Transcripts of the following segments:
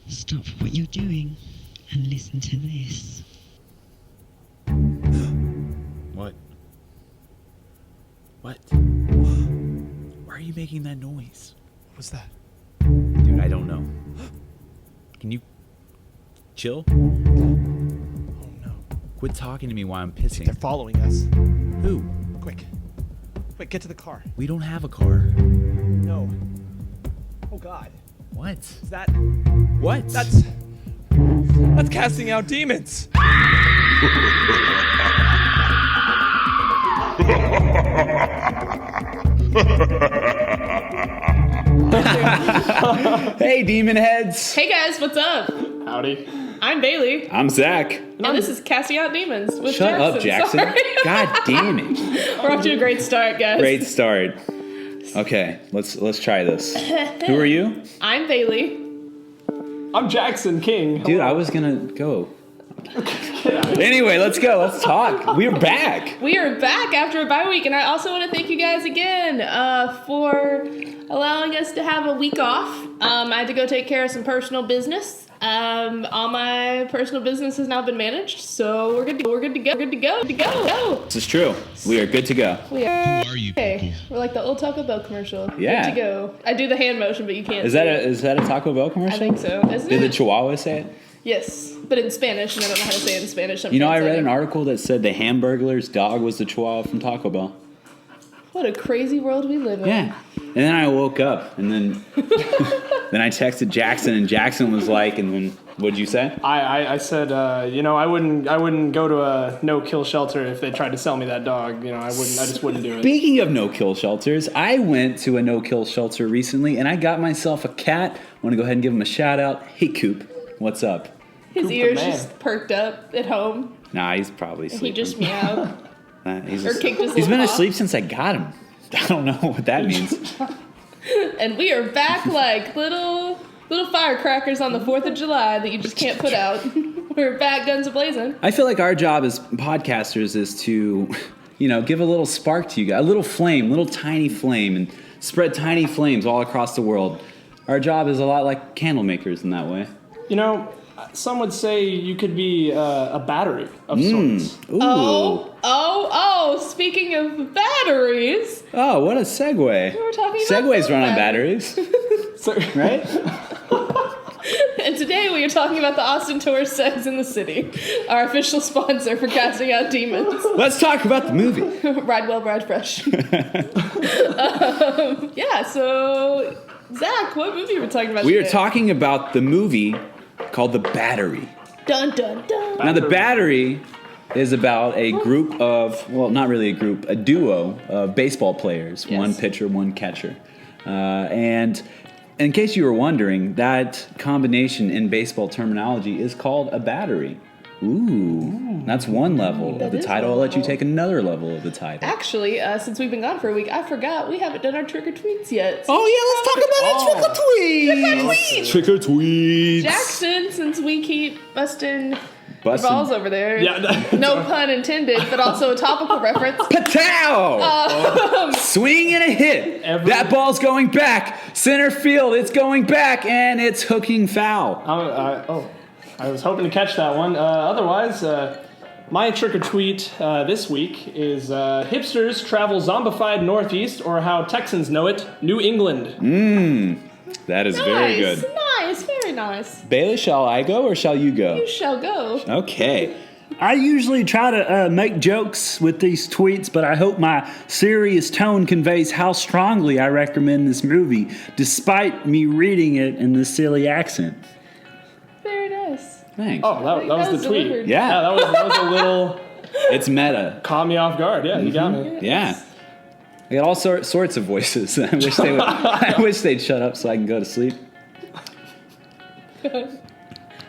Stop what you're doing and listen to this. What? What? Why are you making that noise? What was that? Dude, I don't know. Can you chill? Oh no. Quit talking to me while I'm They're pissing. following us. Who? Quick. Quick, get to the car. We don't have a car. No. Oh god. What? Is that... What? That's casting out demons. Hey, demon heads! Hey guys, what's up? Howdy. I'm Bailey, I'm Zach. and this is Casting Out Demons with Shut up, Jackson. Sorry. God damn it. We're off to a great start, guys. Great start. Okay, let's try this. Who are you? I'm Bailey. I'm Jackson King. Dude, I was gonna go. Anyway, let's go. Let's talk. We're back. We are back after a bye week, and I also want to thank you guys again for allowing us to have a week off. I had to go take care of some personal business. All my personal business has now been managed, so we're good to go. This is true. We are good to go. We are. Who are you Okay, people? we're like the old Taco Bell commercial. Yeah. Good to go. I do the hand motion, but you can't. Is see that it. is that a Taco Bell commercial? I think so. Isn't Did the it? Chihuahua say it? Yes, but in Spanish, and I don't know how to say it in Spanish. You know, I read an translating. article that said the Hamburglar's dog was the Chihuahua from Taco Bell. What a crazy world we live in. Yeah. And then I woke up, and then then I texted Jackson, and Jackson was like, and then what'd you say? I said, I wouldn't go to a no-kill shelter if they tried to sell me that dog. I just wouldn't do it. Speaking of no-kill shelters, I went to a no-kill shelter recently, and I got myself a cat. I want to go ahead and give him a shout-out. Hey, Coop. What's up? His Coop the ears man. just perked up at home. Nah, he's probably And sleeping. he just meowed. He's or kicked his he's been little paw. asleep since I got him. I don't know what that means. And we are back like little firecrackers on the 4th of July that you just can't put out. We're back guns a-blazing. I feel like our job as podcasters is to, give a little spark to you guys, a little flame, little tiny flame, and spread tiny flames all across the world. Our job is a lot like candle makers in that way. Some would say you could be a battery of sorts. Ooh. Oh, speaking of batteries, Oh, what a segue. we're talking about Segways food run on batteries. batteries, So, right? And today we are talking about the Austin Tour Sex in the City, our official sponsor for Casting Out Demons. Let's talk about the movie. Ride well, ride fresh. So, Zach, what movie are we talking about We are today? talking about the movie called The Battery. Dun, dun, dun. Now, The Battery is about a group of, well, not really a group, a duo of baseball players, Yes. one pitcher, one catcher. And in case you were wondering, that combination in baseball terminology is called a battery. Ooh, that's one level That of the is title. one I'll let you level. take another level of the title. Actually, since we've been gone for a week, I forgot we haven't done our trick or tweets yet. Oh, yeah, let's talk about our Tweets! trick or tweets. Jackson, since we keep busting Bustin'. balls over there. yeah, No pun intended, but also a topical reference. Patow! Swing and a hit. That ball's going back. Center field, it's going back, and it's hooking foul. I was hoping to catch that one. Otherwise, my trick or tweet this week is hipsters travel zombified northeast, or how Texans know it, New England. That is very good. Nice, very nice. Bailey, shall I go or shall you go? You shall go. Okay. I usually try to make jokes with these tweets, but I hope my serious tone conveys how strongly I recommend this movie, despite me reading it in this silly accent. Very nice. Thanks. Oh, that was the tweet. delivered. Yeah. that was a little It's meta. caught me off guard. Yeah, you got me. Yeah. I got all sorts of voices. I wish they would. I wish they'd shut up so I can go to sleep.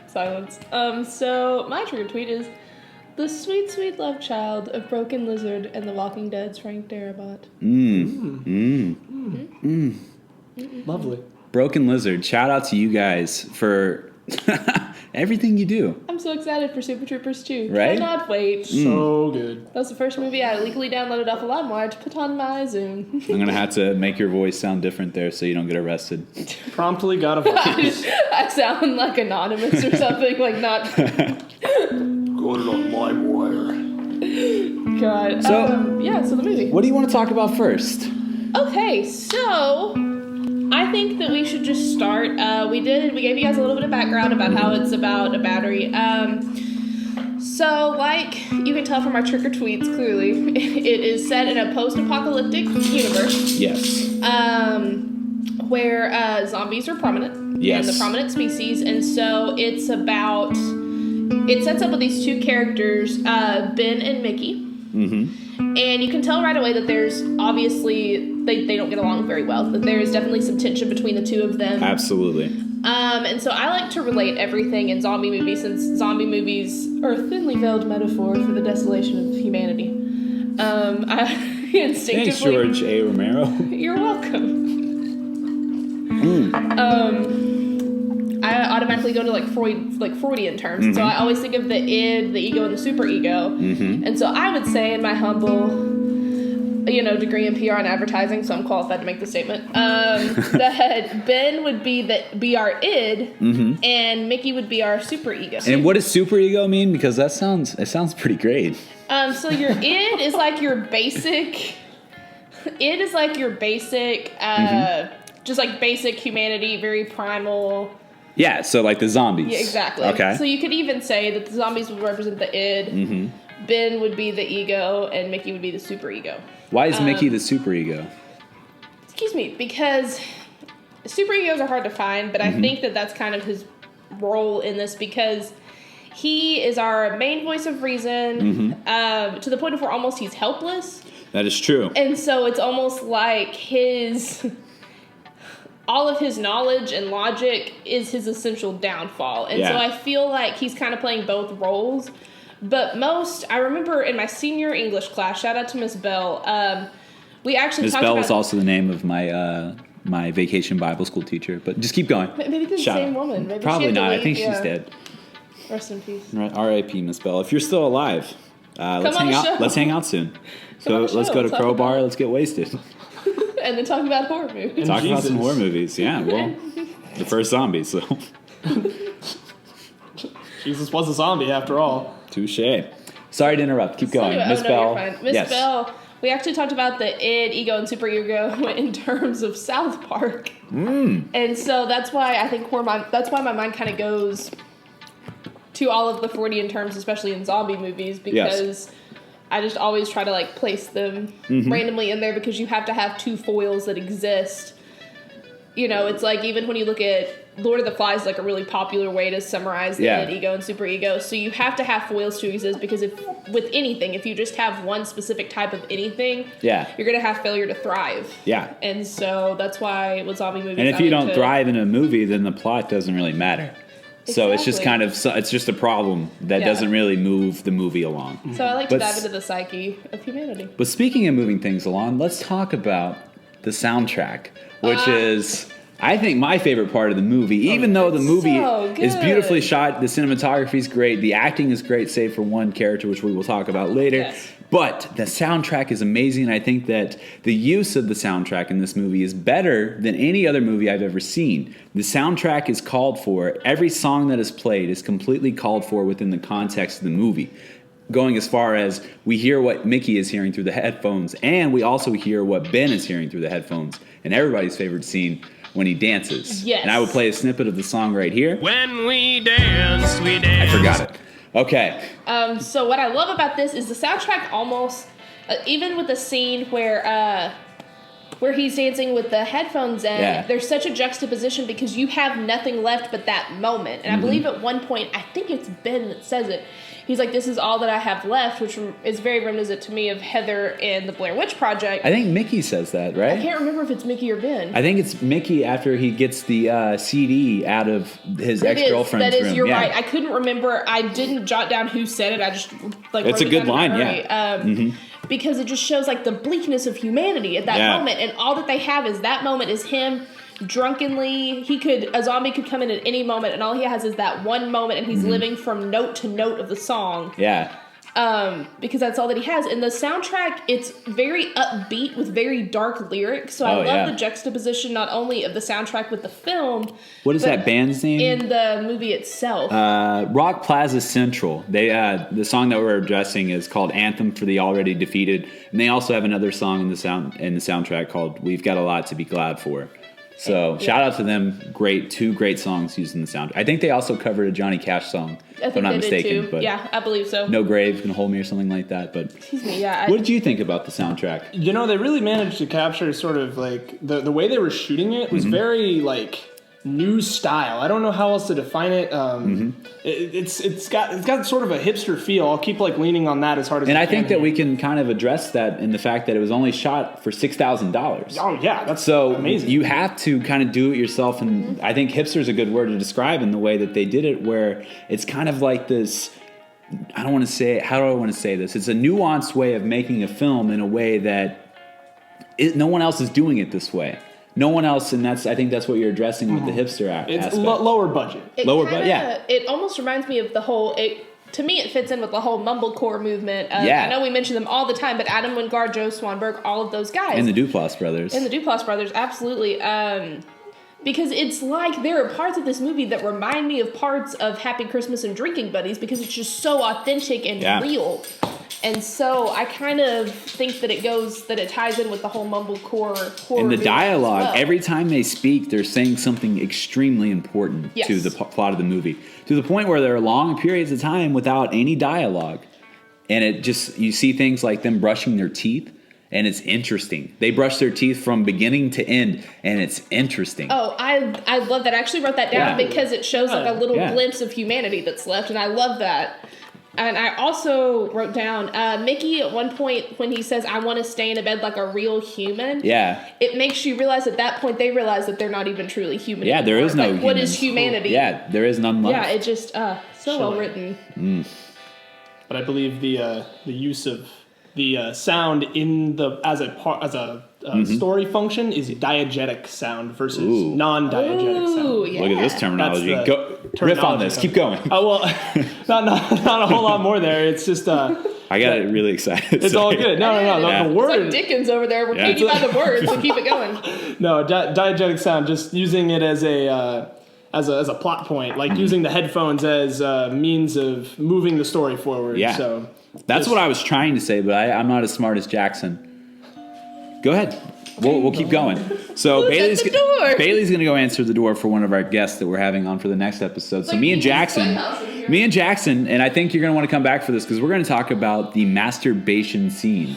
Silence. So my trick or tweet is the sweet, sweet love child of Broken Lizard and The Walking Dead's Frank Darabont. Lovely. Broken Lizard. Shout out to you guys for Everything you do. I'm so excited for Super Troopers 2. Right? Cannot wait. So good. That was the first movie I legally downloaded off of LimeWire to put on my Zoom. I'm going to have to make your voice sound different there so you don't get arrested. Promptly got a voice. I sound like anonymous or something, like not. Got it on LimeWire. God. So- so the movie. What do you want to talk about first? Okay, so I think that we should just start. We gave you guys a little bit of background about how it's about a battery. So like you can tell from our trigger tweets, clearly, it is set in a post-apocalyptic universe. Yes. Where zombies are prominent. Yes. And the prominent species, and so it sets up with these two characters, Ben and Mickey. Mm-hmm. And you can tell right away that there's obviously they don't get along very well. That there is definitely some tension between the two of them. Absolutely. And so I like to relate everything in zombie movies, since zombie movies are a thinly veiled metaphor for the desolation of humanity. I instinctively. Thanks, George A. Romero. You're welcome. I automatically go to like Freudian terms. Mm-hmm. So I always think of the id, the ego, and the superego. Mm-hmm. And so I would say, in my humble, degree in PR and advertising, so I'm qualified to make the statement, that Ben would be our id, Mm-hmm. and Mickey would be our superego. And what does superego mean? Because it sounds pretty great. So your id is like your basic. Id is like your basic, just like basic humanity, very primal. Yeah, so like the zombies. Yeah, exactly. Okay. So you could even say that the zombies would represent the id, Mm-hmm. Ben would be the ego, and Mickey would be the superego. Why is Mickey the superego? Excuse me, because superegos are hard to find, but I think that that's kind of his role in this, because he is our main voice of reason, to the point of where almost he's helpless. That is true. And so it's almost like all of his knowledge and logic is his essential downfall. And so Yeah. I feel like he's kind of playing both roles. But I remember in my senior English class, shout out to Miss Bell, we actually Miss talked Bell about... was also the name of my vacation Bible school teacher. But just keep going. Maybe the Shout same out. woman. Maybe she Probably had to not. I leave, think she's yeah. dead. Rest in peace. Right. R.I.P. Miss Bell. If you're still alive, let's on hang the out. show. Let's hang out soon. Come on So the let's show. go to Talk Crowbar. about- Let's get wasted. And then talk about horror movies. Talk about Jesus. some horror movies. Yeah. Well, the first zombie. So Jesus was a zombie after all. touche. Sorry to interrupt. Keep going, Anyway, Miss Bell. You're fine. Miss Yes. Bell, we actually talked about the id, ego, and superego in terms of South Park. And so that's why I think that's why my mind kind of goes to all of the Freudian terms, especially in zombie movies, because I just always try to like place them randomly in there, because you have to have two foils that exist. It's like even when you look at Lord of the Flies, like a really popular way to summarize the id, ego, and superego. So you have to have foils to exist, because if you just have one specific type of anything, Yeah. you're gonna have failure to thrive. Yeah. And so that's why with zombie movies, And if I you like don't to- thrive in a movie, then the plot doesn't really matter. So it's just Exactly. it's just a problem that Yeah. doesn't really move the movie along. So I like to But dive s- into the psyche of humanity. But speaking of moving things along, let's talk about the soundtrack, which is, I think, my favorite part of the movie. Even though the movie so is good. beautifully shot, the cinematography is great, the acting is great, save for one character, which we will talk about later. Yes. But the soundtrack is amazing, and I think that the use of the soundtrack in this movie is better than any other movie I've ever seen. The soundtrack is called for. Every song that is played is completely called for within the context of the movie. Going as far as we hear what Mickey is hearing through the headphones, and we also hear what Ben is hearing through the headphones. And everybody's favorite scene, when he dances. Yes. And I will play a snippet of the song right here. When we dance, we dance. I forgot it. Okay. So what I love about this is the soundtrack almost, even with the scene where he's dancing with the headphones in, Yeah. there's such a juxtaposition, because you have nothing left but that moment. And I believe at one point, I think it's Ben that says it, he's like, "This is all that I have left," which is very reminiscent to me of Heather and the Blair Witch Project. I think Mickey says that, right? I can't remember if it's Mickey or Ben. I think it's Mickey after he gets the CD out of his That is- ex-girlfriend's That is, room. you're Yeah. right. I couldn't remember. I didn't jot down who said it. I just like. It's wrote a it good down in line, hurry. yeah. Because it just shows like the bleakness of humanity at that Yeah. moment, and all that they have is that moment is him drunkenly, a zombie could come in at any moment, and all he has is that one moment, and he's living from note to note of the song. Yeah. Because that's all that he has. In the soundtrack, it's very upbeat with very dark lyrics. So I love the juxtaposition not only of the soundtrack with the film. What is that band's name? In the movie itself. Rock Plaza Central. They the song that we're addressing is called "Anthem for the Already Defeated," and they also have another song in the soundtrack called "We've Got a Lot to Be Glad For." So shout out to them. Two great songs used in the soundtrack. I think they also covered a Johnny Cash song, if I'm not mistaken. But yeah, I believe so. No Grave Can Hold Me or something like that. But excuse me, yeah. What did you think about the soundtrack? You know, they really managed to capture sort of like the way they were shooting it was very like new style. I don't know how else to define it. It's got sort of a hipster feel. I'll keep like leaning on that as hard as And I I can think that here. we can kind of address that in the fact that it was only shot for $6,000. Oh yeah, that's So amazing. you have to kind of do it yourself, and I think hipster is a good word to describe in the way that they did it, where it's kind of like this. How do I want to say this? It's a nuanced way of making a film in a way that no one else is doing it this way. No one else, and I think that's what you're addressing with the hipster It's aspect. lower budget. It almost reminds me of the whole. To me, it fits in with the whole mumblecore movement. I know we mention them all the time, but Adam Wingard, Joe Swanberg, all of those guys. And the Duplass brothers. Absolutely. Because it's like there are parts of this movie that remind me of parts of Happy Christmas and Drinking Buddies because it's just so authentic and real. And so I kind of think that it ties in with the whole mumblecore horror. And the dialogue, as well. every time they speak, they're saying something extremely important to the plot of the movie. To the point where there are long periods of time without any dialogue. And you see things like them brushing their teeth, and it's interesting. They brush their teeth from beginning to end, and it's interesting. Oh, I love that. I actually wrote that down because it shows like a little glimpse of humanity that's left, and I love that. And I also wrote down Mickey at one point when he says, "I want to stay in a bed like a real human." Yeah. It makes you realize at that point they realize that they're not even truly human. Yeah, there anymore. is no like, what humans. is humanity? Yeah, there is none left. Yeah, it just so well written. But I believe the use of the sound in as a story function is diegetic sound versus non-diegetic sound. Ooh, yeah. Look at this terminology. That's Go riff on this. Keep going. Oh well, not a whole lot more there. It's just I got really excited. it's all Sorry. good. No. Yeah. The It's word. like Dickens over there. We're taking by the words, so keep it going. No, diegetic sound. Just using it as a plot point, like using the headphones as a means of moving the story forward. Yeah. So That's what I was trying to say, but I'm not as smart as Jackson. Go ahead. We'll keep going. So Who's at the door? Bailey's going to go answer the door for one of our guests that we're having on for the next episode. So Like me and Phoenix Jackson, Playhouse in here. and I think you're going to want to come back for this because we're going to talk about the masturbation scene.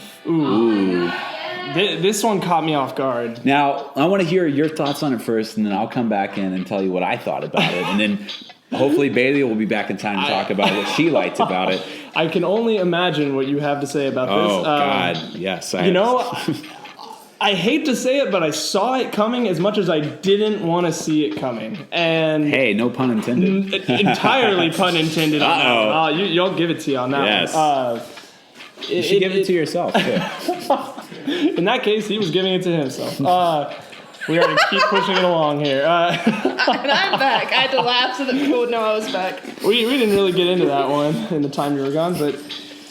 this one caught me off guard. Now, I want to hear your thoughts on it first, and then I'll come back in and tell you what I thought about it. And then hopefully Bailey will be back in time to talk about what she liked about it. I can only imagine what you have to say about this. Oh, God. Yes. I hate to say it, but I saw it coming as much as I didn't want to see it coming. And Hey, no pun intended. entirely pun intended on that Uh-oh. one. You'll give it to you on that Yes. one. You should give it to yourself, too. In that case, he was giving it to himself. We are going to keep pushing it along here. And I'm back. I had to laugh so that people would know I was back. We didn't really get into that one in the time you were gone, but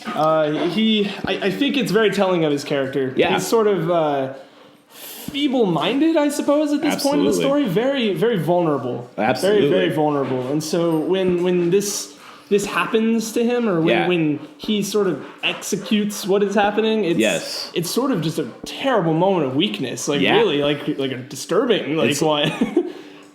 I think it's very telling of his character. Yeah. He's sort of feeble-minded, I suppose, at this point in the story. Very, very vulnerable. Absolutely. Very, very vulnerable. And so when this happens to him, or when he sort of executes what is happening, it's sort of just a terrible moment of weakness. Really, like a disturbing, one.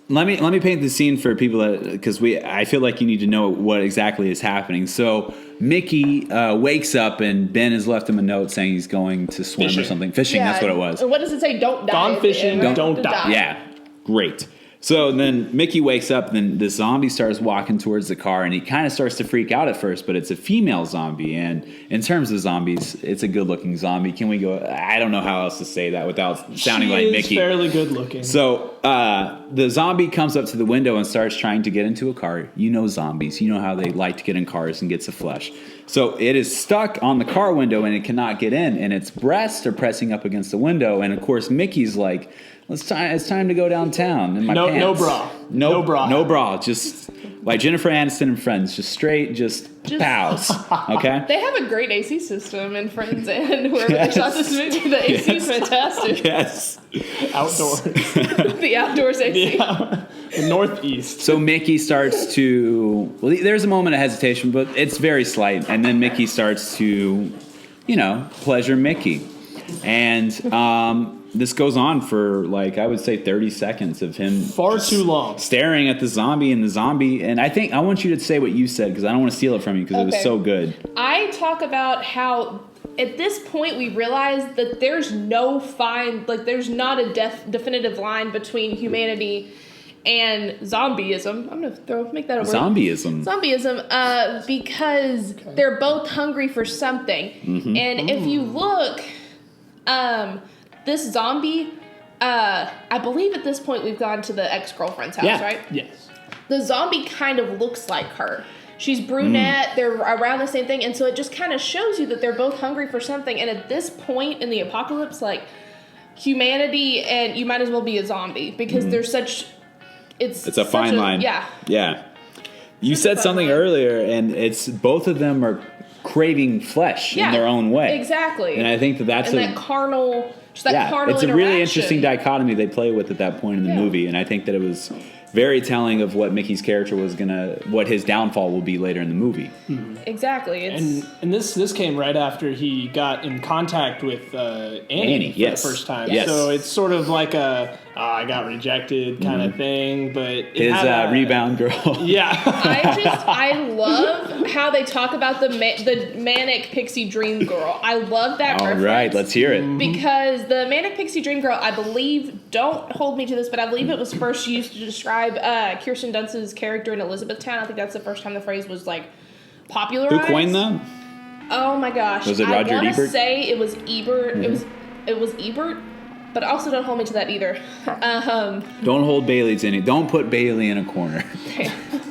Let me paint the scene for people because I feel like you need to know what exactly is happening. So Mickey wakes up and Ben has left him a note saying he's going to swim or something. Fishing, that's what it was. And what does it say? Don't die. Gone at the fishing, end, right? don't die. Yeah, great. So then Mickey wakes up, and then the zombie starts walking towards the car, and he kind of starts to freak out at first, but it's a female zombie. And in terms of zombies, it's a good-looking zombie. Can we go? I don't know how else to say that without sounding like Mickey. She's fairly good looking. So the zombie comes up to the window and starts trying to get into a car. You know zombies. You know how they like to get in cars and get some flesh. So it is stuck on the car window, and it cannot get in, and its breasts are pressing up against the window. And, of course, Mickey's like, It's time to go downtown in my No pants. bra. No bra. No bra. Just like Jennifer Aniston and Friends. Just straight, just pows. Okay? They have a great AC system in Friends and wherever they shot this movie. The AC is fantastic. Yes. Outdoors. The outdoors AC. The Northeast. So Mickey starts to, well, there's a moment of hesitation, but it's very slight. And then Mickey starts to, pleasure Mickey. And this goes on for, like, I would say 30 seconds of him Far too long. staring at the zombie. And I want you to say what you said because I don't want to steal it from you because it was Okay. so good. I talk about how at this point we realize that there's there's not a definitive line between humanity and zombieism. I'm gonna make that a word. Zombieism, because they're both hungry for something. Mm-hmm. And if you look, this zombie, I believe at this point we've gone to the ex-girlfriend's house, Yeah. right? Yes. The zombie kind of looks like her. She's brunette, they're around the same thing, and so it just kind of shows you that they're both hungry for something. And at this point in the apocalypse, like, humanity and you might as well be a zombie because there's such... It's a fine line. Yeah. Yeah. You Such a said fine something line. earlier, and it's both of them are craving flesh in their own way. Exactly. And I think that's and that carnal... Just that carnal it's a really interaction. interesting dichotomy they play with at that point in the movie, and I think that it was very telling of what Mickey's character what his downfall will be later in the movie. Exactly. It's... And this came right after he got in contact with Annie for yes. the first time. Yes. So it's sort of like I got rejected kind of thing, but it His had a- rebound girl. Yeah. I love how they talk about the manic pixie dream girl. I love that All reference. right, let's hear it. Because the manic pixie dream girl, I believe, don't hold me to this, but I believe it was first used to describe Kirsten Dunst's character in Elizabethtown. I think that's the first time the phrase was like popularized. Who coined them? Oh my gosh! Was it Roger I want to Ebert? say it was Ebert. It was Ebert, but also don't hold me to that either. Don't hold Bailey's in it. Don't put Bailey in a corner.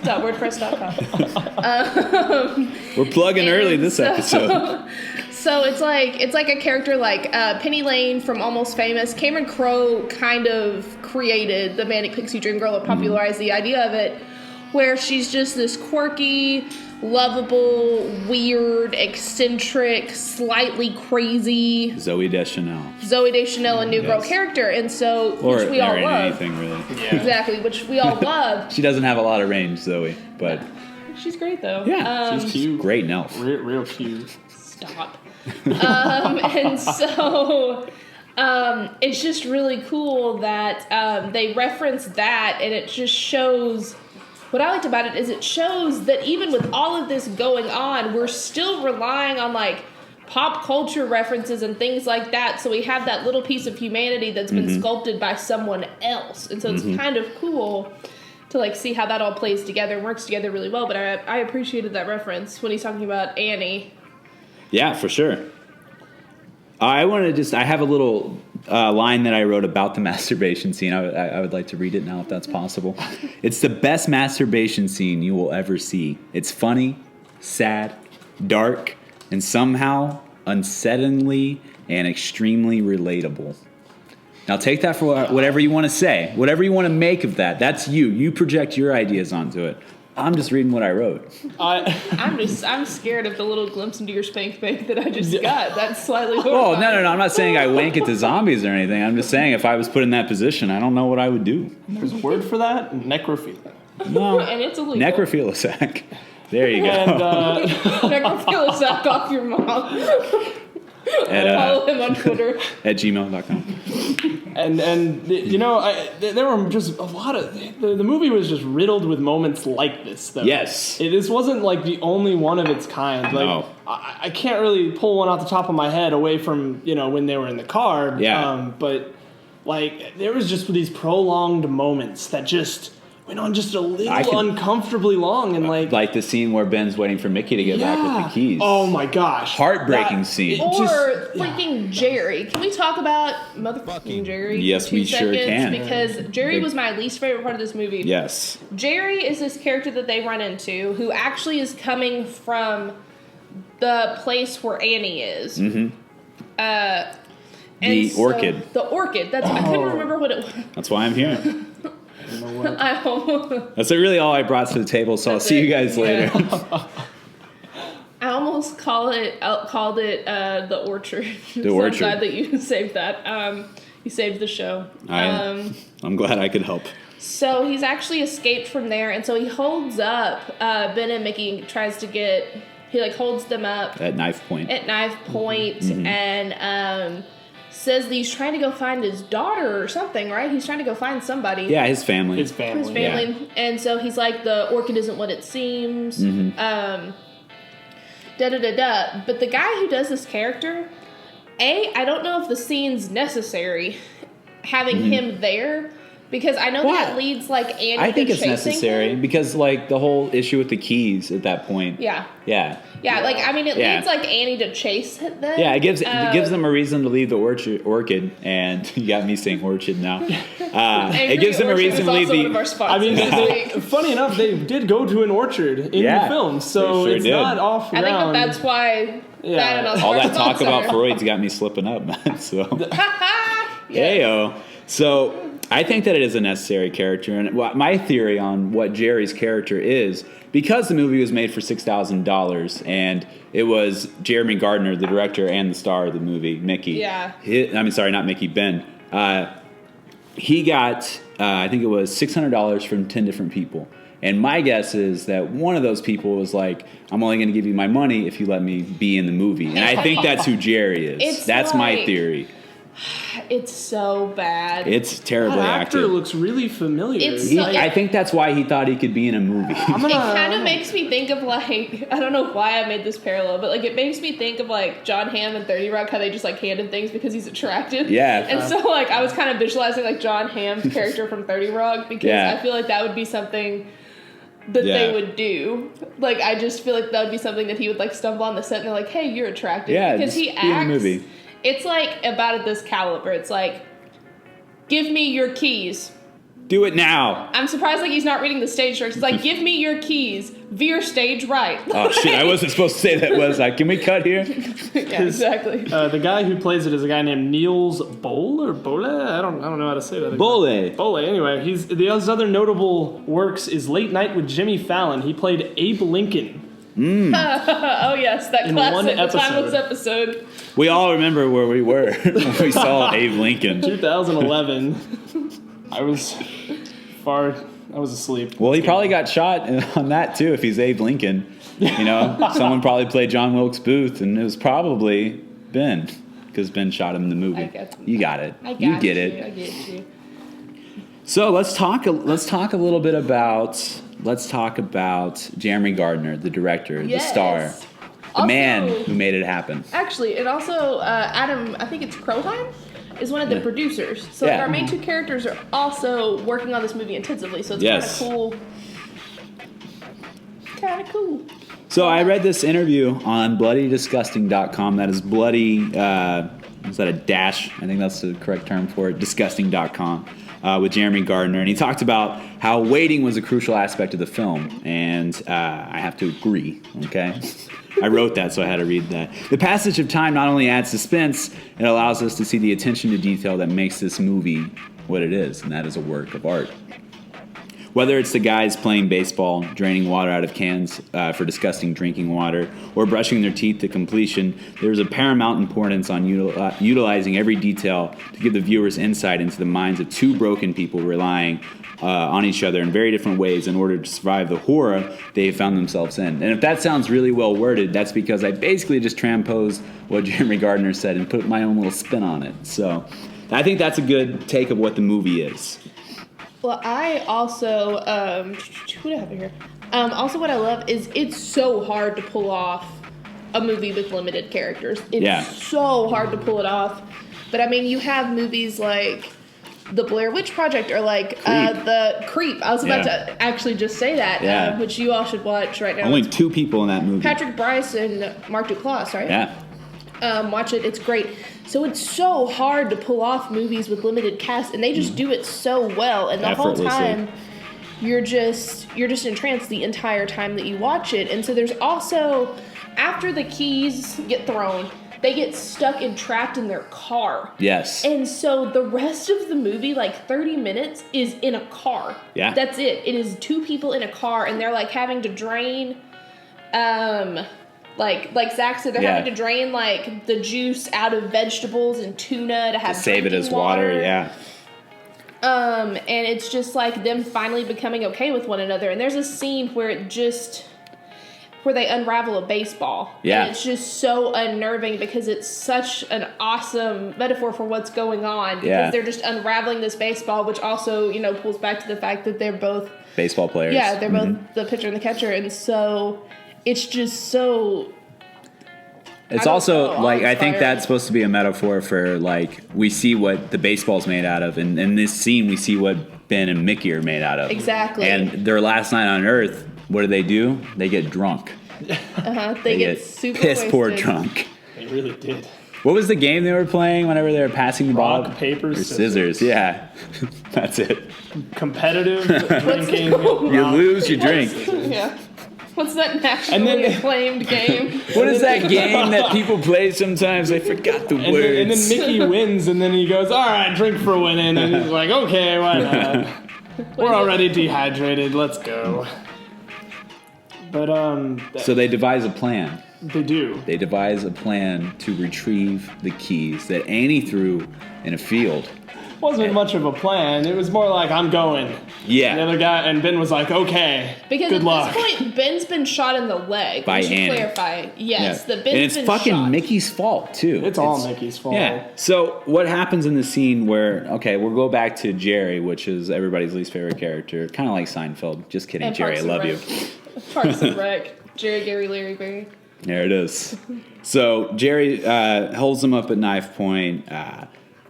.wordpress.com. We're plugging early this so- episode. So it's like a character like Penny Lane from Almost Famous. Cameron Crowe kind of created the Manic Pixie Dream Girl or popularized the idea of it, where she's just this quirky, lovable, weird, eccentric, slightly crazy Zooey Deschanel. Zooey Deschanel and New Girl Yes. character, and so Or which we all in love. anything, really. Exactly, which we all love. She doesn't have a lot of range, Zoe, but She's great though. yeah, She's cute. great an elf. Real cute. Stop. And so it's just really cool that they reference that, and it just shows. What I liked about it is it shows that even with all of this going on, we're still relying on like pop culture references and things like that. So we have that little piece of humanity that's been sculpted by someone else, and so it's kind of cool to like see how that all plays together and works together really well. But I appreciated that reference when he's talking about Annie. Yeah, for sure. I have a little line that I wrote about the masturbation scene. I would like to read it now if that's possible. It's the best masturbation scene you will ever see. It's funny, sad, dark, and somehow unsettlingly and extremely relatable. Now take that for whatever you want to say, whatever you want to make of that. That's you. You project your ideas onto it. I'm just reading what I wrote. I'm scared of the little glimpse into your spank bank that I just got. That's slightly Oh, horrifying. no. I'm not saying I wank at the zombies or anything. I'm just saying if I was put in that position, I don't know what I would do. There's a word for that? Necrophilia. No. And it's illegal. Necrophilisac. There you go. And Necrophilisac off your mom. Follow him on Twitter. At gmail.com. And you know, there were just a lot of the movie was just riddled with moments like this. Though. Yes. This wasn't like the only one of its kind. Like No. I can't really pull one off the top of my head away from when they were in the car. Yeah. But like there was just these prolonged moments that just went on just a little uncomfortably long and Like the scene where Ben's waiting for Mickey to get back with the keys. Oh my gosh. Heartbreaking scene. Or freaking Jerry. Can we talk about motherfucking Jerry? Yes, for 2 we sure seconds? can. Because Jerry was my least favorite part of this movie. Yes. Jerry is this character that they run into who actually is coming from the place where Annie is. The orchid. The orchid. I couldn't remember what it was. That's why I'm here. You know what? I almost, That's really all I brought to the table. So I'll That's see it. you guys later. Yeah. I almost called it the orchard. The So orchard. I'm glad that you saved that. You saved the show. I'm glad I could help. So he's actually escaped from there, and so he holds up Ben and Mickey. He holds them up At knife point. at knife point and says that he's trying to go find his daughter or something, right? He's trying to go find somebody. Yeah, his family. His family. His family. And so he's like, the orchid isn't what it seems. But the guy who does this character, I don't know if the scene's necessary having him there, because I know that leads Annie I think to it's chasing necessary him. because the whole issue with the keys at that point. Yeah. Yeah. Yeah, it Yeah. leads Annie to chase them. Yeah, it gives them a reason to leave the orchid, and you got me saying orchid now. It gives them a reason to leave One of our sponsors this week. Funny enough, they did go to an orchard in the film, so they sure it's did. not off I think ground. that's why that and us All are that talk sponsor. about Freud's got me slipping up, man. So, Yeah. heyo. So I think that it is a necessary character, and my theory on what Jerry's character is, because the movie was made for $6,000, and it was Jeremy Gardner, the director and the star of the movie, Mickey. Yeah. Not Mickey, Ben. He got, I think it was $600 from 10 different people. And my guess is that one of those people was like, I'm only going to give you my money if you let me be in the movie. And I think that's who Jerry is. That's my theory. It's so bad. It's terribly that actor acted. looks really familiar. It's I think that's why he thought he could be in a movie. It kind of makes me think of I don't know why I made this parallel, but it makes me think of John Hamm and 30 Rock, how they just hand him things because he's attractive. Yeah. And so I was kind of visualizing John Hamm's character from 30 Rock, because I feel like that would be something that they would do. I just feel like that would be something that he would stumble on the set and they're like, hey, you're attractive. Yeah, because just he be in the acts. movie. It's about at this caliber. It's give me your keys. Do it now. I'm surprised he's not reading the stage directions. Give me your keys. Veer stage right. Oh shit! I wasn't supposed to say that. Was I? Can we cut here? Yeah, exactly. The guy who plays it is a guy named Niels Boll. I don't know how to say that. Bolle. Anyway, his other notable works is Late Night with Jimmy Fallon. He played Abe Lincoln. Oh yes, that In one classic, the episode. timeless episode. We all remember where we were when we saw Abe Lincoln. 2011. I was asleep. Well, he probably got shot on that too. If he's Abe Lincoln, someone probably played John Wilkes Booth, and it was probably Ben, because Ben shot him in the movie. I get You got it. I got You get it. I get you. So let's talk a little bit about Jeremy Gardner, the director, the star, the man who made it happen. Actually, and also Adam, I think it's Kroheim, is one of the producers. So Yeah. our main two characters are also working on this movie intensively. So it's Yes. kind of cool. Kind of cool. So I read this interview on bloodydisgusting.com. That is bloody, is that a dash? I think that's the correct term for it, disgusting.com, with Jeremy Gardner. And he talked about how waiting was a crucial aspect of the film. And I have to agree, okay? I wrote that, so I had to read that. The passage of time not only adds suspense, it allows us to see the attention to detail that makes this movie what it is, and that is a work of art. Whether it's the guys playing baseball, draining water out of cans for disgusting drinking water, or brushing their teeth to completion, there's a paramount importance on utilizing every detail to give the viewers insight into the minds of two broken people relying on each other in very different ways in order to survive the horror they found themselves in. And if that sounds really well worded, that's because I basically just transposed what Jeremy Gardner said and put my own little spin on it. So I think that's a good take of what the movie is. Well, I also, what do I have here? Also, what I love is it's so hard to pull off a movie with limited characters. It's so hard to pull it off. But I mean, you have movies like The Blair Witch Project or The Creep. I was about to actually just say that, which you all should watch right now. Only two people in that movie. Patrick Bryce and Mark Duplass, right? Yeah. Watch it. It's great. So it's so hard to pull off movies with limited cast, and they just do it so well. And the whole time, you're just entranced the entire time that you watch it. And so there's also, after the keys get thrown, they get stuck and trapped in their car. Yes. And so the rest of the movie, like 30 minutes, is in a car. Yeah. That's it. It is 2 people in a car, and they're like having to drain, like Zach said, they're having to drain like the juice out of vegetables and tuna to have Save it drinking as water. Yeah. And it's just like them finally becoming okay with one another. And there's a scene where where they unravel a baseball. Yeah. And it's just so unnerving because it's such an awesome metaphor for what's going on. Because Yeah. they're just unraveling this baseball, which also, pulls back to the fact that they're both Baseball players. Yeah, they're both the pitcher and the catcher, and so it's just so. It's I don't also know, like I think awe-inspiring. that's supposed to be a metaphor for like we see what the baseball's made out of, and in this scene we see what Ben and Mickey are made out of. Exactly. And their last night on Earth, what do? They get drunk. They get super piss poor wasted. drunk. They really did. What was the game they were playing whenever they were passing the ball? Rock, paper, or scissors. scissors. Yeah, that's it. Competitive drinking. You lose, you drink. Yeah. What's that nationally acclaimed game? What is that game that people play sometimes? I forgot the words. And then Mickey wins, and then he goes, "All right, drink for winning." And he's like, "Okay, why not? We're already dehydrated. Let's go." But So they devise a plan. they do. They devise a plan to retrieve the keys that Annie threw in a field. Wasn't much of a plan. It was more like, "I'm going." Yeah. The other guy, and Ben was like, "Okay, Because good at luck." this point, Ben's been shot in the leg. By we should Annie. clarify. Yes, Yeah. that Ben's and it's been fucking shot. Mickey's fault too. It's all Mickey's fault. Yeah. So what happens in the scene where we'll go back to Jerry, which is everybody's least favorite character, kind of like Seinfeld. Just kidding, And Jerry. I Parks love and you. Rec. Parks and Rec. Jerry, Gary, Larry, Barry. There it is. So Jerry holds him up at knife point.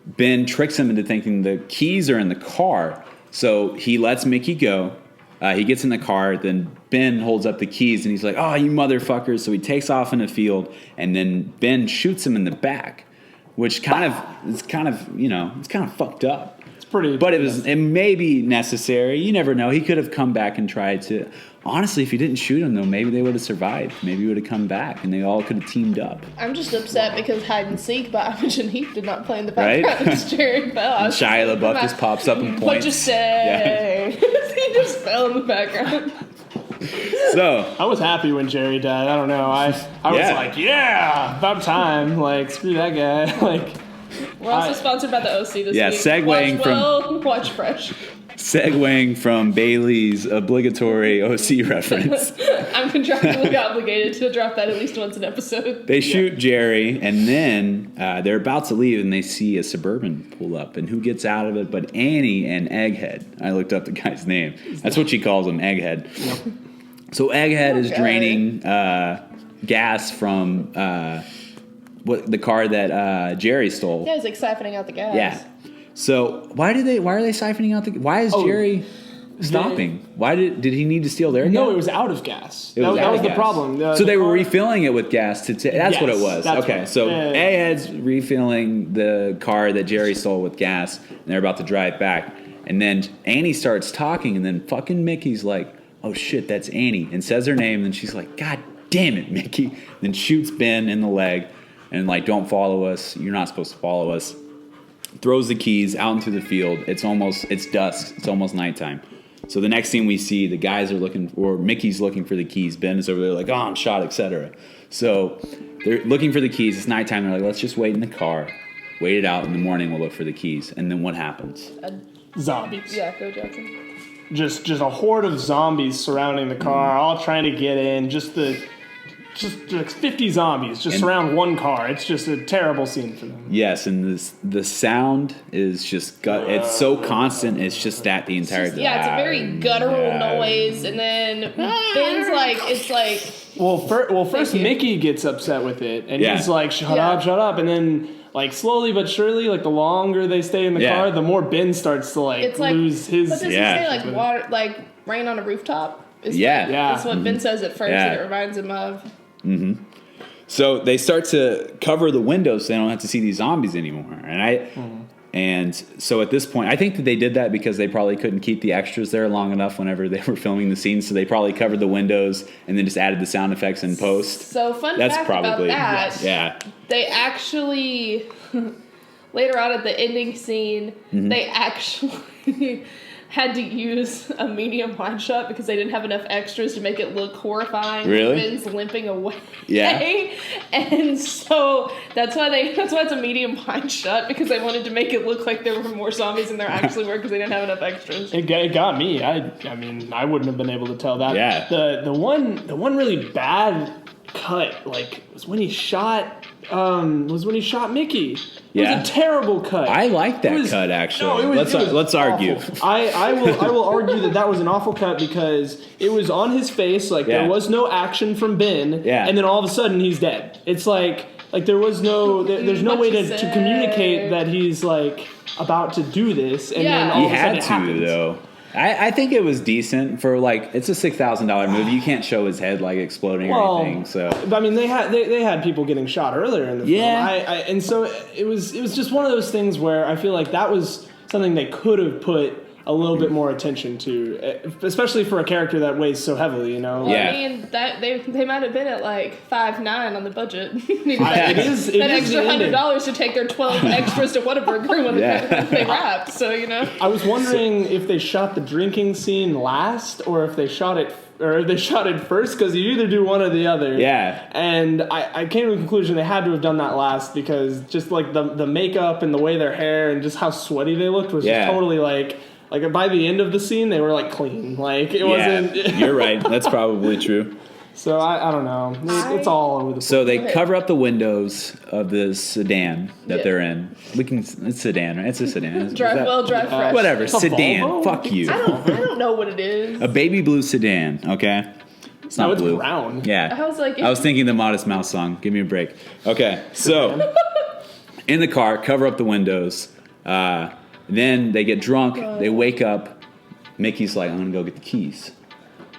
Ben tricks him into thinking the keys are in the car. So he lets Mickey go. He gets in the car. Then Ben holds up the keys and he's like, "Oh, you motherfuckers." So he takes off in the field. And then Ben shoots him in the back, which it's kind of fucked up. It's pretty. But it may be necessary. You never know. He could have come back and tried to. Honestly, if he didn't shoot him, though, maybe they would have survived. Maybe he would have come back, and they all could have teamed up. I'm just upset because Hide and Seek by Imogen Heap did not play in the Right? background. It's Jerry Bell. Shia LaBeouf just pops up and What'd points. you say? He just fell in the background. So, I was happy when Jerry died. I don't know. I was Yeah. like, yeah, about time. Like, screw that guy. Like, We're also sponsored by the OC this Yeah, week. segueing Watch from- well, watch fresh. segueing from Bailey's obligatory OC reference, I'm contractually obligated to drop that at least once an episode. they shoot Jerry, and then they're about to leave, and they see a Suburban pull up, and who gets out of it but Annie and Egghead. I looked up the guy's name. That's what she calls him, Egghead. So Egghead is Okay. draining gas from the car that Jerry stole. Yeah, it's like siphoning out the gas. Yeah. So why are they siphoning out the? Why is Jerry stopping? Why did he need to steal their gas? no, it was out of gas. It was that out was of the gas. problem. So they were car- refilling it with gas that's what it Yes, was. that's Okay, what- so yeah. Egghead's refilling the car that Jerry stole with gas, and they're about to drive back. And then Annie starts talking, and then fucking Mickey's like, "Oh shit, that's Annie," and says her name, and she's like, "God damn it, Mickey!" Then shoots Ben in the leg, and like, "Don't follow us. You're not supposed to follow us." Throws the keys out into the field. It's dusk. It's almost nighttime. So the next scene we see, the guys are looking, or Mickey's looking for the keys. Ben is over there like, "Oh, I'm shot," etc. So they're looking for the keys. It's nighttime. They're like, "Let's just wait in the car. Wait it out. In the morning, we'll look for the keys." And then what happens? zombies. Yeah, go Jackson. Just a horde of zombies surrounding the car, all trying to get in. Just like 50 zombies just surround one car. It's just a terrible scene for them. Yes, and the sound is just it's so constant. It's just that the entire time. Yeah, it's a very guttural noise, and then Ben's like, it's like, Well, first you. Mickey gets upset with it, and Yeah. he's like, shut Yeah. up," and then like slowly but surely, like the longer they stay in the Yeah. car, the more Ben starts to like it's like, lose his. what does Yeah. he say? Like water, like rain on a rooftop. Is Yeah. that- Yeah. That's what Ben says at first. Yeah. That it reminds him of. So they start to cover the windows so they don't have to see these zombies anymore. And And so at this point, I think that they did that because they probably couldn't keep the extras there long enough whenever they were filming the scenes. So they probably covered the windows and then just added the sound effects in post. So fun That's fact probably about that. yeah. They actually later on at the ending scene, they actually had to use a medium wide shot because they didn't have enough extras to make it look horrifying. Really? Ben's limping away. Yeah. And so that's why it's a medium wide shot, because they wanted to make it look like there were more zombies than there actually were because they didn't have enough extras. It got me. I mean, I wouldn't have been able to tell that. Yeah. The one really bad cut, like, was when he shot Mickey. It Yeah. was a terrible cut. I like that It was- cut actually. No, it was let's argue. awful. I will argue that was an awful cut because it was on his face, like Yeah. there was no action from Ben, Yeah. and then all of a sudden he's dead. It's like there was no there's no way What you to say. communicate that he's like about to do this, and then Yeah. all He of a sudden had it to happens. though. I think it was decent for like it's a $6,000 movie. You can't show his head like exploding or anything. So I mean, they had people getting shot earlier in the Yeah. film. And so it was just one of those things where I feel like that was something they could have put a little bit more attention to, especially for a character that weighs so heavily. You know. Well, Yeah. I mean, that they might have been at like 5.9 on the budget. It is that extra the ending. $100 to take their 12 extras to Whataburger when Yeah. they wrapped. So you know. I was wondering if they shot the drinking scene last, or if they shot it first, because you either do one or the other. Yeah. And I came to the conclusion they had to have done that last, because just like the makeup and the way their hair and just how sweaty they looked was Yeah. just totally like by the end of the scene they were like clean. Like it wasn't. You're right. That's probably true. So I don't know. It's all over the place. So they Okay. cover up the windows of the sedan that Yeah. they're in. It's sedan, right? It's a sedan. Is Drive that- well, drive fresh. Whatever, It's a sedan. Volvo? Fuck you. I don't know what it is. A baby blue sedan, okay? It's not No, it's blue. brown. Yeah. I was like- I was thinking the Modest Mouse song. Give me a break. Okay, so in the car, cover up the windows. Then they get drunk. They wake up. Mickey's like, I'm gonna go get the keys.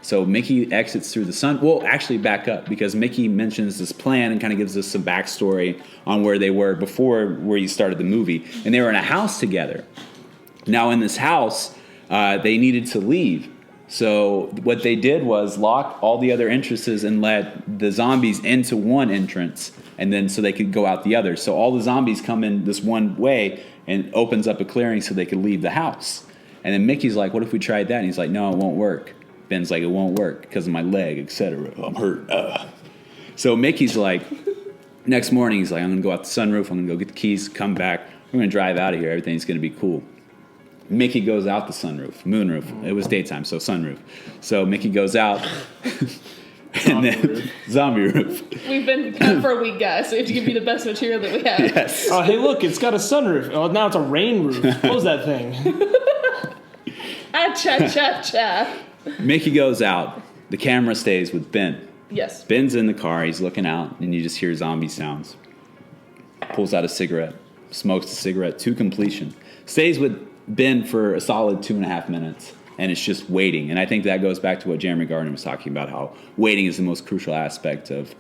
So Mickey exits through the sun. Well, actually, back up because Mickey mentions this plan and kind of gives us some backstory on where they were before where you started the movie, and they were in a house together. Now, in this house, they needed to leave. So what they did was lock all the other entrances and let the zombies into one entrance, and then so they could go out the other. So all the zombies come in this one way and opens up a clearing so they could leave the house. And then Mickey's like, what if we tried that? And he's like, no, it won't work. Ben's like, it won't work because of my leg, etc. I'm hurt. So Mickey's like, next morning, he's like, I'm going to go out the sunroof. I'm going to go get the keys, come back. We're going to drive out of here. Everything's going to be cool. Mickey goes out the sunroof, moonroof. It was daytime, so sunroof. So Mickey goes out, and then zombie roof. We've been gone for a week, guys, so we have to give you the best material that we have. Yes. Oh, hey, look, it's got a sunroof. Oh, now it's a rain roof. Close that thing. Ah, cha cha cha. Mickey goes out. The camera stays with Ben. Yes. Ben's in the car. He's looking out, and you just hear zombie sounds. Pulls out a cigarette, smokes the cigarette to completion. Stays with Ben for a solid 2.5 minutes, and it's just waiting. And I think that goes back to what Jeremy Gardner was talking about, how waiting is the most crucial aspect of.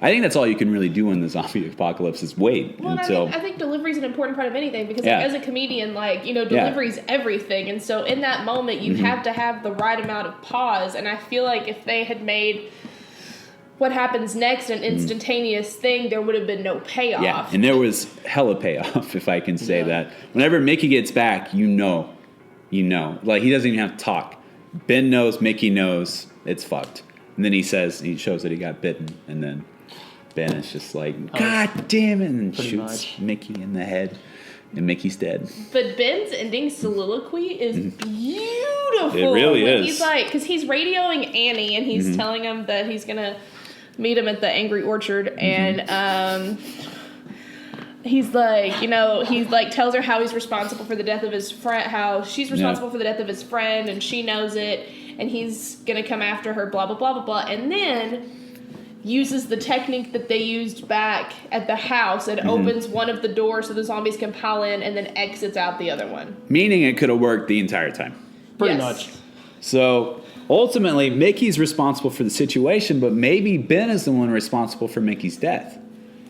I think that's all you can really do in the zombie apocalypse is wait Well, until. I think delivery is an important part of anything because, Yeah. like, as a comedian, delivery is everything, and so in that moment, Mm-hmm. you have to have the right amount of pause. And I feel like if they had made what happens next an instantaneous thing, there would have been no payoff. Yeah, and there was hella payoff, if I can say that. Whenever Mickey gets back, you know. Like, he doesn't even have to talk. Ben knows, Mickey knows, it's fucked. And then he shows that he got bitten, and then Ben is just like, God damn it, and Pretty shoots much. Mickey in the head, and Mickey's dead. But Ben's ending soliloquy is beautiful. It really When is. He's like, because he's radioing Annie, and he's telling him that he's gonna meet him at the Angry Orchard, and he's like, he's like tells her how he's responsible for the death of his friend, how she's responsible for the death of his friend, and she knows it, and he's gonna come after her, blah blah blah blah blah, and then uses the technique that they used back at the house and opens one of the doors so the zombies can pile in, and then exits out the other one. Meaning it could have worked the entire time. Pretty Yes. much. So ultimately, Mickey's responsible for the situation, but maybe Ben is the one responsible for Mickey's death.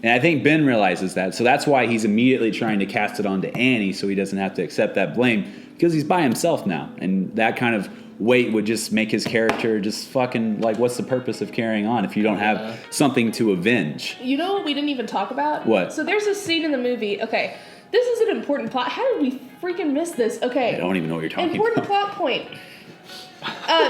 And I think Ben realizes that. So that's why he's immediately trying to cast it onto Annie so he doesn't have to accept that blame because he's by himself now. And that kind of weight would just make his character just fucking like, what's the purpose of carrying on if you don't have something to avenge? You know what we didn't even talk about? What? So there's a scene in the movie. Okay, this is an important plot. How did we freaking miss this? Okay. I don't even know what you're talking Important about. plot point.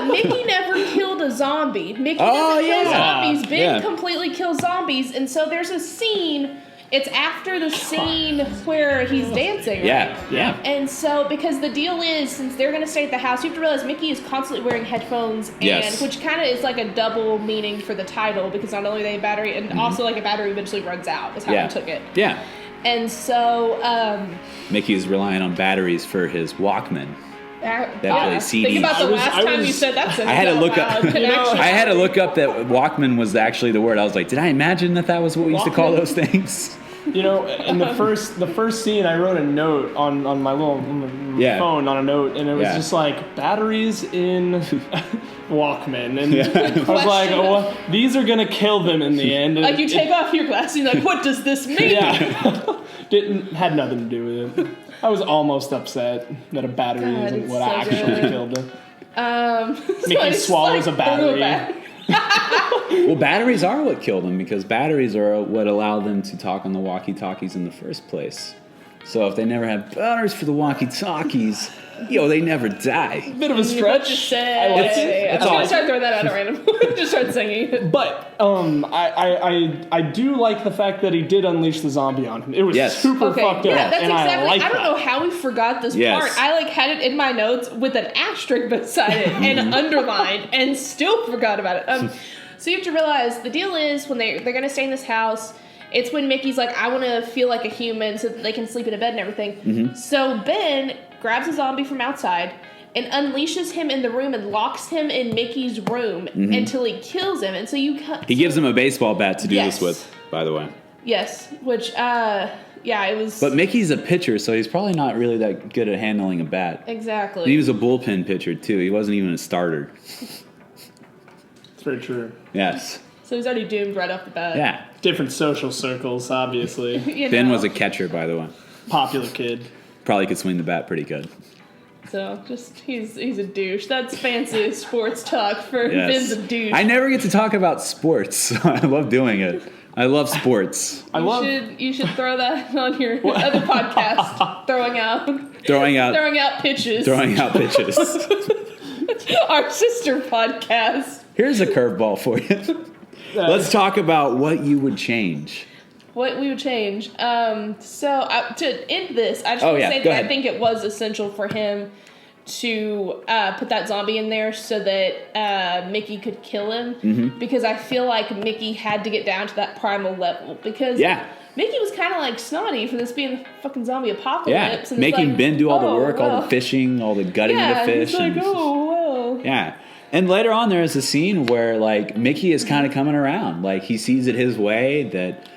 Mickey never killed a zombie. Mickey Oh, doesn't kill yeah. zombies. Ben Yeah. completely kills zombies. And so there's a scene. It's after the scene where he's dancing, right? Yeah. And so, because the deal is, since they're going to stay at the house, you have to realize Mickey is constantly wearing headphones, and Yes. which kind of is like a double meaning for the title, because not only are they a battery, and also like a battery eventually runs out, is how Yeah. we took it. Yeah. And so, Mickey is relying on batteries for his Walkman. that plays CDs. Think about the last I time you was- said that sentence. I had to out look loud. up. Connection. I had to look up that Walkman was actually the word. I was like, did I imagine that was what we used to call Walkman? those things? You know, in the first scene, I wrote a note on my little Yeah. phone on a note, and it was Yeah. just like batteries in Walkman, and Yeah. I was like, Question. oh, these are gonna kill them in the end. Like you take off your glasses, and you're like, what does this mean? Yeah, had nothing to do with it. I was almost upset that a battery God, isn't it's what so actually good. killed them. So Mickey I just, swallows a threw it battery. back. Well, batteries are what killed them because batteries are what allow them to talk on the walkie-talkies in the first place. So if they never have batteries for the walkie-talkies, they never die. Bit of a Just stretch. say, I like It's- it. I'm it's gonna all- start throwing that out at random. Just start singing it. But I do like the fact that he did unleash the zombie on him. It was Yes. super Okay, fucked up, yeah, that's and exactly. I like I don't that. know how we forgot this Yes. part. I had it in my notes with an asterisk beside it and underlined, and still forgot about it. So you have to realize the deal is when they're gonna stay in this house. It's when Mickey's like, I want to feel like a human so that they can sleep in a bed and everything. So Ben grabs a zombie from outside and unleashes him in the room and locks him in Mickey's room until he kills him. And so He gives him a baseball bat to do Yes. this with, by the way. Yes, which, it was... But Mickey's a pitcher, so he's probably not really that good at handling a bat. Exactly. And he was a bullpen pitcher, too. He wasn't even a starter. It's very true. Yes. So he's already doomed right off the bat. Yeah. Different social circles, obviously. You Ben know? was a catcher, by the way. Popular kid. Probably could swing the bat pretty good. So just he's a douche. That's fancy sports talk for Yes. Ben's a douche. I never get to talk about sports. I love doing it. I love sports. You should throw that on your other podcast. throwing out pitches. Throwing out pitches. Our sister podcast. Here's a curveball for you. Let's talk about what you would change. What we would change. To end this, I just Oh, want to yeah, say go that I ahead. think it was essential for him to put that zombie in there so that Mickey could kill him. Mm-hmm. Because I feel like Mickey had to get down to that primal level. Because Yeah. Mickey was kind of like snotty for this being the fucking zombie apocalypse. Yeah. And it's Making like, Ben do all the oh, work, all well. the fishing, all the gutting Yeah, of the fish. he's like, and- oh, well. Yeah. And later on, there is a scene where, like, Mickey is kind of coming around. Like, he sees it his way that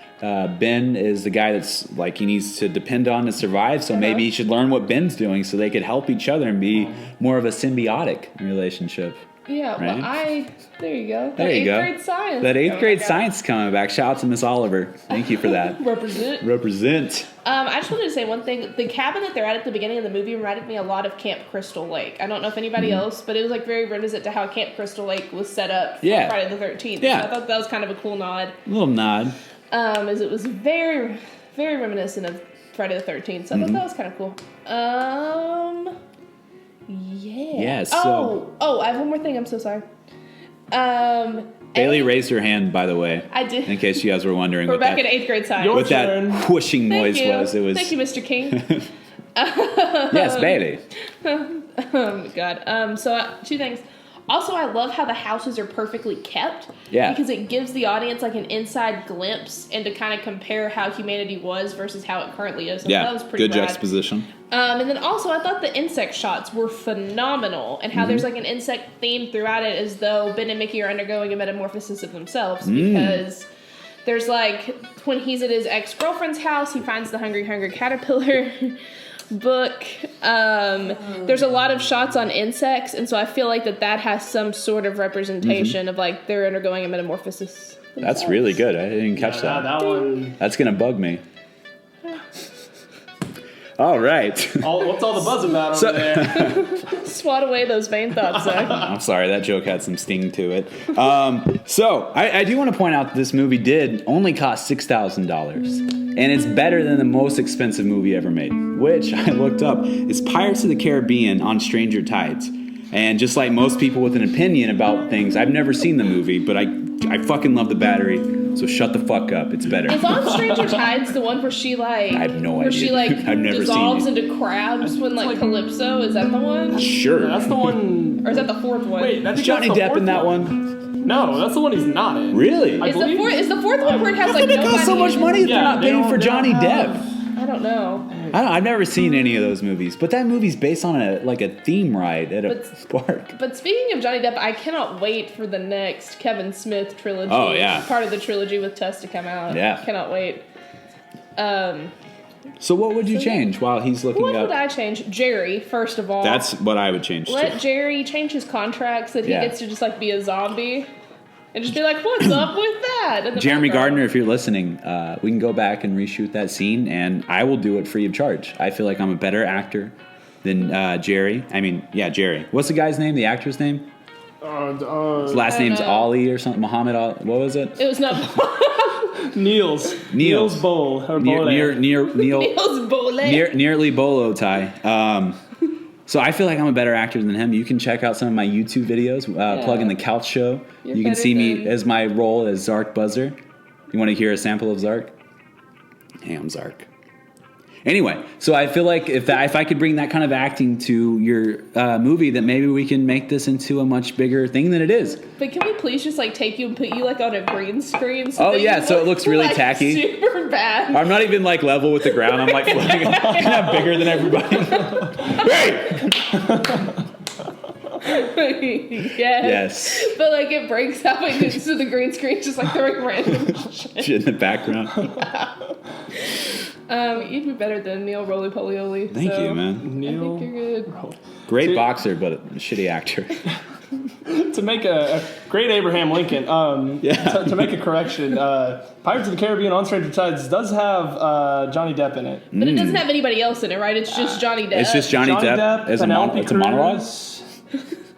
Ben is the guy that's, like, he needs to depend on to survive. So maybe he should learn what Ben's doing so they could help each other and be more of a symbiotic relationship. Yeah, Right? well, there you go. There you go. Eighth grade science. That eighth Oh my grade God. science coming back. Shout out to Miss Oliver. Thank you for that. Represent. Represent. I just wanted to say one thing. The cabin that they're at the beginning of the movie reminded me a lot of Camp Crystal Lake. I don't know if anybody Mm-hmm. else, but it was like very reminiscent to how Camp Crystal Lake was set up for Yeah. Friday the 13th. Yeah. So I thought that was kind of a cool nod. A little nod. As it was very, very reminiscent of Friday the 13th. So I thought that was kind of cool. Yeah. Yeah, so- Oh, I have one more thing. I'm so sorry. Bailey raised her hand, by the way. I did. In case you guys were wondering We're what back that, in 8th grade science. Your what that turn. whooshing Thank noise you. was. It was. Thank you, Mr. King. Yes, Bailey. Oh, God. So, two things. Also, I love how the houses are perfectly kept. Yeah. Because it gives the audience like an inside glimpse and to kind of compare how humanity was versus how it currently is. So that was pretty good rad. juxtaposition. And then also, I thought the insect shots were phenomenal, and how there's like an insect theme throughout it, as though Ben and Mickey are undergoing a metamorphosis of themselves. Because there's like when he's at his ex-girlfriend's house, he finds the hungry caterpillar. book, there's a lot of shots on insects, and so I feel like that has some sort of representation of like they're undergoing a metamorphosis. That's really good. I didn't catch that. That one. That's gonna bug me. All right. What's all the buzz about over there? Swat away those vain thoughts, Zach. I'm sorry, that joke had some sting to it. So I do want to point out that this movie did only cost $6,000, and it's better than the most expensive movie ever made, which I looked up is Pirates of the Caribbean on Stranger Tides. And just like most people with an opinion about things, I've never seen the movie, but I fucking love the battery. So shut the fuck up. It's better. Is on Stranger Tides the one where she like I have no where idea. she like I've never dissolves seen it. into crabs when like Calypso? Is that the one? Sure. That's the one. Or is that the fourth one? Wait, that's Johnny the Depp fourth in that one? No, that's the one he's not in. Really? I believe- Is the fourth one where it has like They nobody? cost so much money if they're Yeah, not they paying don't- for they Johnny don't have- Depp. I don't know. I've never seen any of those movies, but that movie's based on a theme ride at a park. But speaking of Johnny Depp, I cannot wait for the next Kevin Smith trilogy. Oh, yeah. Part of the trilogy with Tess to come out. Yeah. Cannot wait. So what would you change while he's looking What up? would I change? Jerry, first of all. That's what I would change Let too. Jerry change his contract so that Yeah. he gets to just like be a zombie. And just be like, what's up with that? in the Jeremy background. Gardner, if you're listening, we can go back and reshoot that scene, and I will do it free of charge. I feel like I'm a better actor than Jerry. I mean, yeah, Jerry. What's the guy's name? The actor's name? His last I don't name's know. Ali or something. Muhammad Ali. What was it? It was not Niels Bowl or Bowl. Niels Bole. Nearly Bolo tie. So I feel like I'm a better actor than him. You can check out some of my YouTube videos. Plug in the Couch Show. You're you can better see me than- as my role as Zark Buzzer. You want to hear a sample of Zark? Hey, I'm Zark. Anyway, so I feel like if I could bring that kind of acting to your movie, that maybe we can make this into a much bigger thing than it is. But can we please just like take you and put you like on a green screen? Oh, that yeah, you so it look, looks really like, tacky. Super bad. I'm not even like level with the ground. I'm like floating. I'm bigger than everybody. Hey! Yes. Yes. But like it breaks out like into the green screen, just like throwing random shit. Shit in the background. You'd be better than Neil Roly Polioli. Thank so you, man. I think Neil. you're good. Great boxer, but a shitty actor. To make a great Abraham Lincoln. To make a correction, Pirates of the Caribbean on Stranger Tides does have Johnny Depp in it. But it doesn't have anybody else in it, right? It's just Johnny Depp. It's just Johnny Depp as Penelope it's a monologue. Cruz,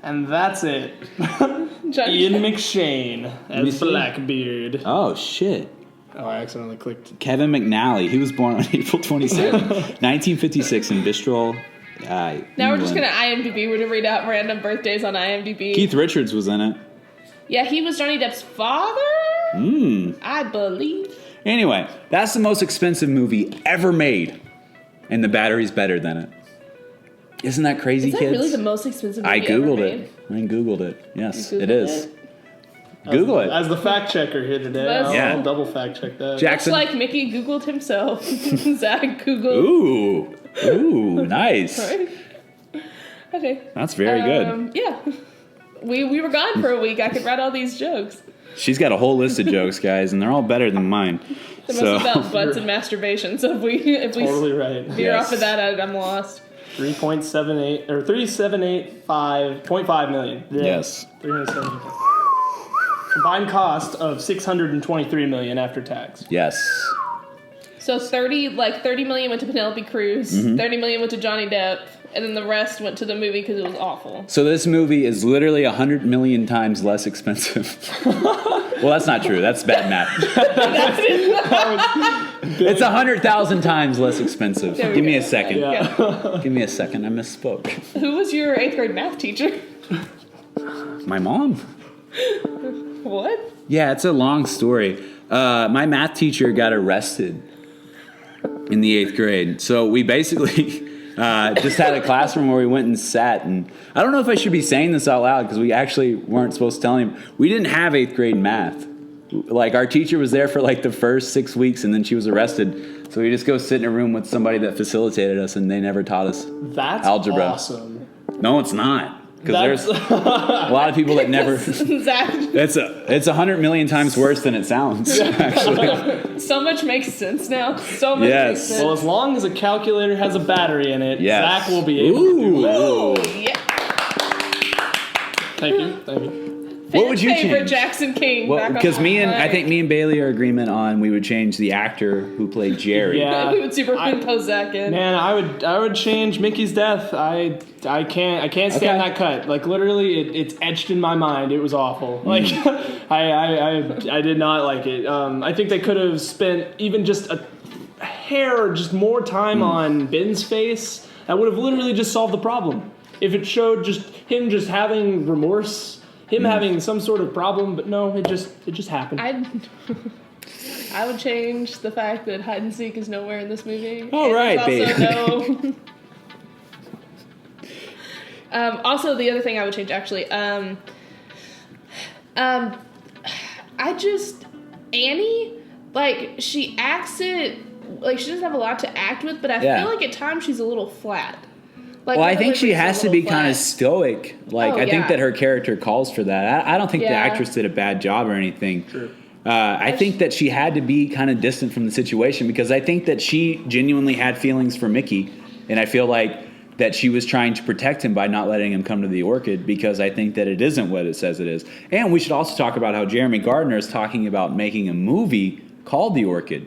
and that's it. Johnny Ian Depp. McShane me as see. Blackbeard. Oh shit. Oh, I accidentally clicked. Kevin McNally. He was born on April 27, 1956 in Bristol. Now we're just England. gonna IMDb. We're gonna read out random birthdays on IMDb. Keith Richards was in it. Yeah, he was Johnny Depp's father, I believe. Anyway, that's the most expensive movie ever made, and the battery's better than it. Isn't that crazy, Is that kids? really the most expensive movie I googled ever it. I googled it. Yes, You it Googled is. it? Google it. As the fact checker here today, That's- Yeah. I'll double fact check that. Much Jackson. like Mickey Googled himself. Zach Googled. Ooh, nice. Right? Okay. That's very good. Yeah. We were gone for a week. I could write all these jokes. She's got a whole list of jokes, guys, and they're all better than mine. They're So, mostly about butts and masturbation. So if we Totally right. veer Yes. off of that, I'm lost. 3.78 or 3,785.5 million. Yeah. yes. 375. Combined cost of 623 million after tax. Yes. So 30 million went to Penelope Cruz, Mm-hmm. 30 million went to Johnny Depp, and then the rest went to the movie because it was awful. So this movie is literally 100 million times less expensive. Well, that's not true. That's bad math. It's 100,000 times less expensive. There we Give me go. a second. Yeah. Give me a second. I misspoke. Who was your 8th grade math teacher? My mom. What? Yeah, it's a long story. My math teacher got arrested in the 8th grade. So we basically just had a classroom where we went and sat. And I don't know if I should be saying this out loud because we actually weren't supposed to tell him. We didn't have 8th grade math. Like our teacher was there for like the first 6 weeks and then she was arrested. So we just go sit in a room with somebody that facilitated us and they never taught us. That's Algebra. awesome. No, it's not. Because there's a lot of people that never. Zach, It's 100 million times worse than it sounds. Actually, so much makes sense now. So much Yes. makes sense. Well, as long as a calculator has a battery in it, Yes. Zach will be able to do it. Ooh. Yeah. Thank you. What would you favorite change? Jackson King. Well, back on because my I mind. think me and Bailey are in agreement on we would change the actor who played Jerry. Yeah. we would superimpose Zach in. Man, I would change Mickey's death. I can't stand Okay. that cut. Like literally, it's etched in my mind. It was awful. Like I did not like it. I think they could have spent even just a hair, just more time on Ben's face. That would have literally just solved the problem. If it showed just him just having remorse, him having some sort of problem, but no, it just happened. I would change the fact that hide and seek is nowhere in this movie. All And right, there's babe. Also, the other thing I would change, actually, Annie, like, she acts it, like, she doesn't have a lot to act with, but I Yeah. feel like at times she's a little flat. Like, Well, I her think she delivery's a has to little be kind of flat. stoic. Like, Oh, I think yeah. that her character calls for that. I don't think the Yeah. actress did a bad job or anything. True. I think that she had to be kind of distant from the situation because I think that she genuinely had feelings for Mickey. And I feel like that she was trying to protect him by not letting him come to the Orchid because I think that it isn't what it says it is. And we should also talk about how Jeremy Gardner is talking about making a movie called The Orchid.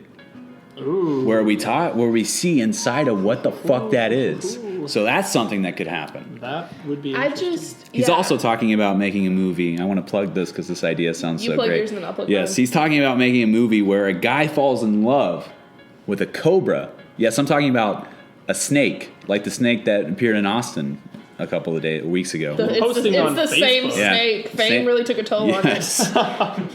Ooh. Where we see inside of what the fuck that is. So that's something that could happen. That would be. I interesting. just. He's yeah. also talking about making a movie. I want to plug this because this idea sounds You so plug great. yours and then I'll plug Yes, mine. he's talking about making a movie where a guy falls in love with a cobra. Yes, I'm talking about a snake, like the snake that appeared in Austin a couple of weeks ago. It's posting the, on it's the same Facebook. Yeah. snake. Fame Same- really took a toll Yes. on it.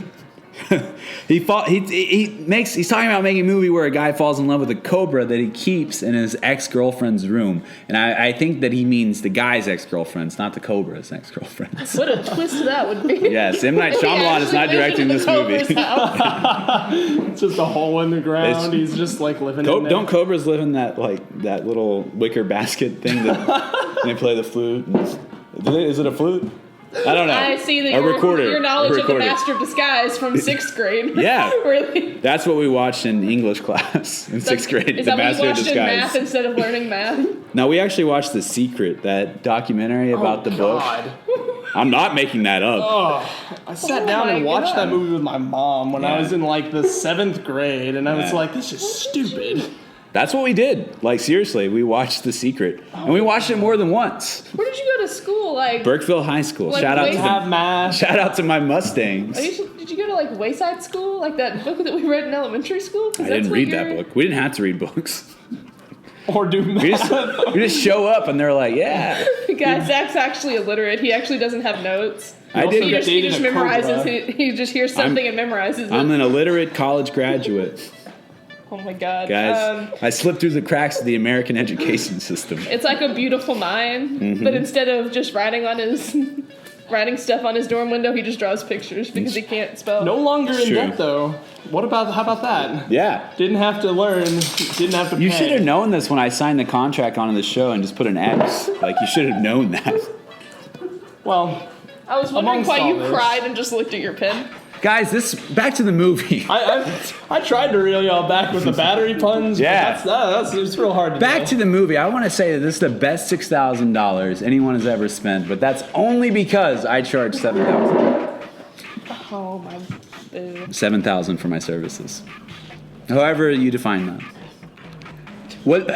He's talking about making a movie where a guy falls in love with a cobra that he keeps in his ex-girlfriend's room. And I think that he means the guy's ex-girlfriends, not the cobra's ex-girlfriends. What a twist that would be. Yes, M. Night Shyamalan is not directing this movie. It's just a hole in the ground. It's- He's just like living in there. Don't cobras live in that that little wicker basket thing that they play the flute? Is it a flute? I don't know. I see that A recorder. your knowledge A of the recorder. Master of Disguise from 6th grade. Yeah. Really? That's what we watched in English class in 6th grade. Is The that what Master you of watched in math Disguise. instead of learning math? No, we actually watched The Secret, that documentary about the book. God. I'm not making that up. I sat Oh down my and watched God. that movie with my mom when I Yeah. was in like the 7th grade, and I was Yeah. like, "This is stupid." That's what we did. Like, seriously, we watched The Secret. And we watched it more than once. Where did you go to school? Like, Burkeville High School. Like, Shout out wait- to Have math. Shout out to my Mustangs. did you go to like Wayside School? Like that book that we read in elementary school? 'Cause I that's didn't what read that you're- book. We didn't have to read books. Or do math. We just show up and they're like, yeah. Guys, Zach's actually illiterate. He actually doesn't have notes. I also did. He just dated a memorizes. cobra. He just hears something and memorizes it. I'm an illiterate college graduate. Oh my god, Guys, I slipped through the cracks of the American education system. It's like A Beautiful Mind, Mm-hmm. but instead of just writing stuff on his dorm window, he just draws pictures because he can't spell. No longer in True. debt though. How about that? Yeah. Didn't have to learn. Didn't have to pay. You should have known this when I signed the contract onto the show and just put an X. Like, you should have known that. Well, I was wondering Amongst why all you this. cried and just looked at your pen. Guys, back to the movie. I tried to reel y'all back with the battery puns. but Yeah. that's it's real hard to Back do. to the movie. I want to say that this is the best $6,000 anyone has ever spent, but that's only because I charged $7,000. Oh my boo. $7,000 for my services. However you define that. What?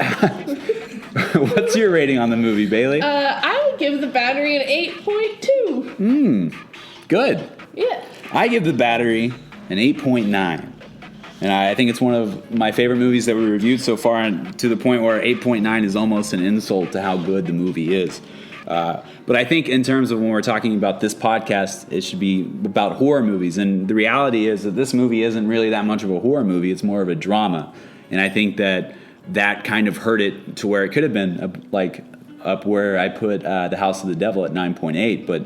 What's your rating on the movie, Bailey? I would give the battery an 8.2. Good. Yeah. I give the battery an 8.9. And I think it's one of my favorite movies that we reviewed so far, and to the point where 8.9 is almost an insult to how good the movie is. But I think in terms of when we're talking about this podcast, it should be about horror movies. And the reality is that this movie isn't really that much of a horror movie. It's more of a drama. And I think that kind of hurt it to where it could have been up where I put The House of the Devil at 9.8. But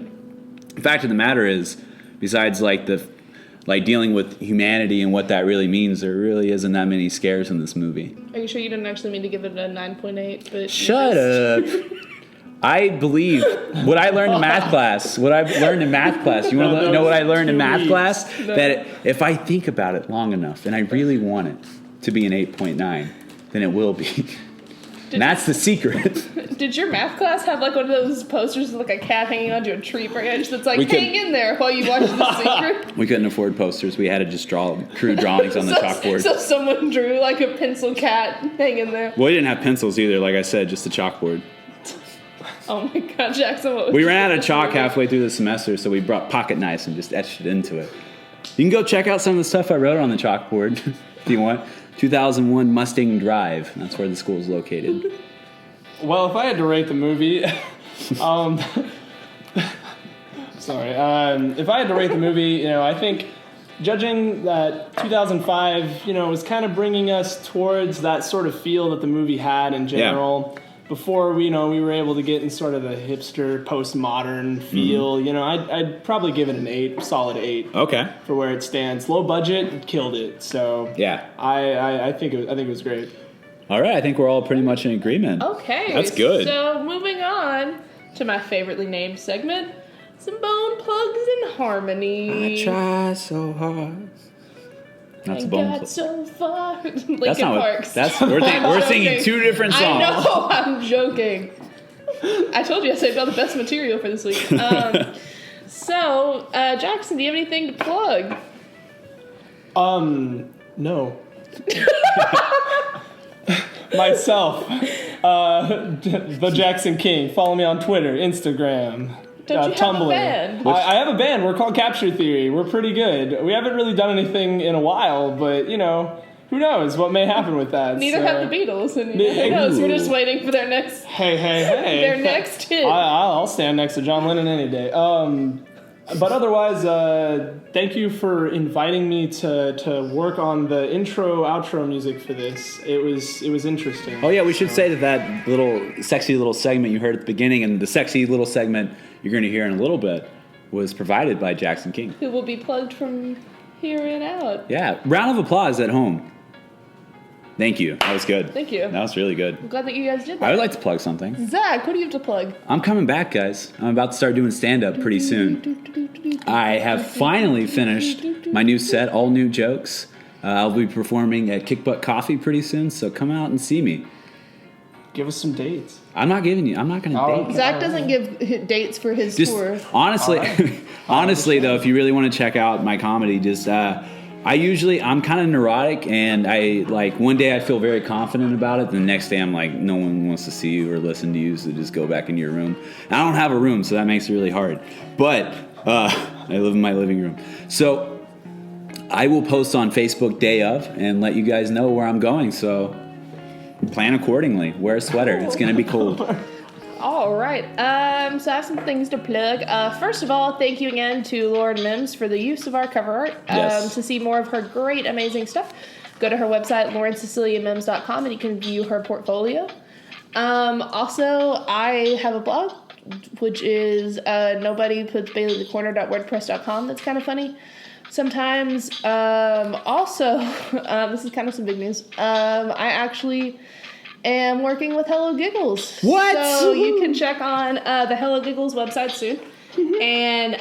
the fact of the matter is, besides dealing with humanity and what that really means, there really isn't that many scares in this movie. Are you sure you didn't actually mean to give it a 9.8? But Shut up. I believe what I learned in math class. What I learned in math class. You want to know what I learned in math class? That if I think about it long enough and I really want it to be an 8.9, then it will be. And that's the secret. Did your math class have like one of those posters with like a cat hanging onto a tree branch that's like, We could- hang in there while you watch The Secret? We couldn't afford posters. We had to just draw crude drawings on the chalkboard. So someone drew like a pencil cat hanging there. Well, we didn't have pencils either. Like I said, just the chalkboard. Oh my god, Jackson, what was We ran out of chalk halfway through the semester, so we brought pocket knives and just etched it into it. You can go check out some of the stuff I wrote on the chalkboard if you want. 2001 Mustang Drive. That's where the school is located. Well, if I had to rate the movie, sorry, if I had to rate the movie, I think judging that 2005, was kind of bringing us towards that sort of feel that the movie had in general. Yeah. Before we were able to get in sort of the hipster postmodern feel, I'd probably give it an 8, solid 8. Okay. For where it stands, low budget, killed it. So yeah, I think it was great. All right, I think we're all pretty much in agreement. Okay, that's good. So moving on to my favoritely named segment, some bone plugs in harmony. I try so hard. That's I bone got plug. so far. Linkin That's not Parks. we're singing two different songs. I know, I'm joking. I told you I saved all the best material for this week. So, Jackson, do you have anything to plug? No. Myself, the Jackson King. Follow me on Twitter, Instagram, Don't you Tumblr. have a band? I have a band. We're called Capture Theory. We're pretty good. We haven't really done anything in a while, but who knows what may happen with that. Neither have the Beatles, and who Ooh. knows? We're just waiting for their next Hey. next hit. I'll stand next to John Lennon any day. But otherwise, thank you for inviting me to work on the intro, outro music for this. It was interesting. Oh yeah, we should say that little sexy little segment you heard at the beginning, and the sexy little segment you're going to hear in a little bit was provided by Jackson King. Who will be plugged from here and out. Yeah, round of applause at home. Thank you. That was good. Thank you. That was really good. I'm glad that you guys did that. I would like to plug something. Zach, what do you have to plug? I'm coming back, guys. I'm about to start doing stand-up pretty soon. I have finally finished my new set, all new jokes. I'll be performing at Kick Butt Coffee pretty soon, so come out and see me. Give us some dates. I'm not going to date. Zach doesn't give dates for his Just tour. honestly, honestly though, if you really want to check out my comedy, just I'm kind of neurotic, and one day I feel very confident about it. The next day I'm like, no one wants to see you or listen to you, so just go back into your room. And I don't have a room, so that makes it really hard. But I live in my living room, so I will post on Facebook day of and let you guys know where I'm going. So plan accordingly. Wear a sweater. It's gonna be cold. All right. So I have some things to plug. First of all, thank you again to Lauren Mims for the use of our cover art. Yes. To see more of her great, amazing stuff, go to her website, laurenceciliamims.com, and you can view her portfolio. Also, I have a blog, which is nobodyputsbaileythecorner.wordpress.com. That's kind of funny sometimes. Also, this is kind of some big news. I actually am working with Hello Giggles. What? So you can check on the Hello Giggles website soon. And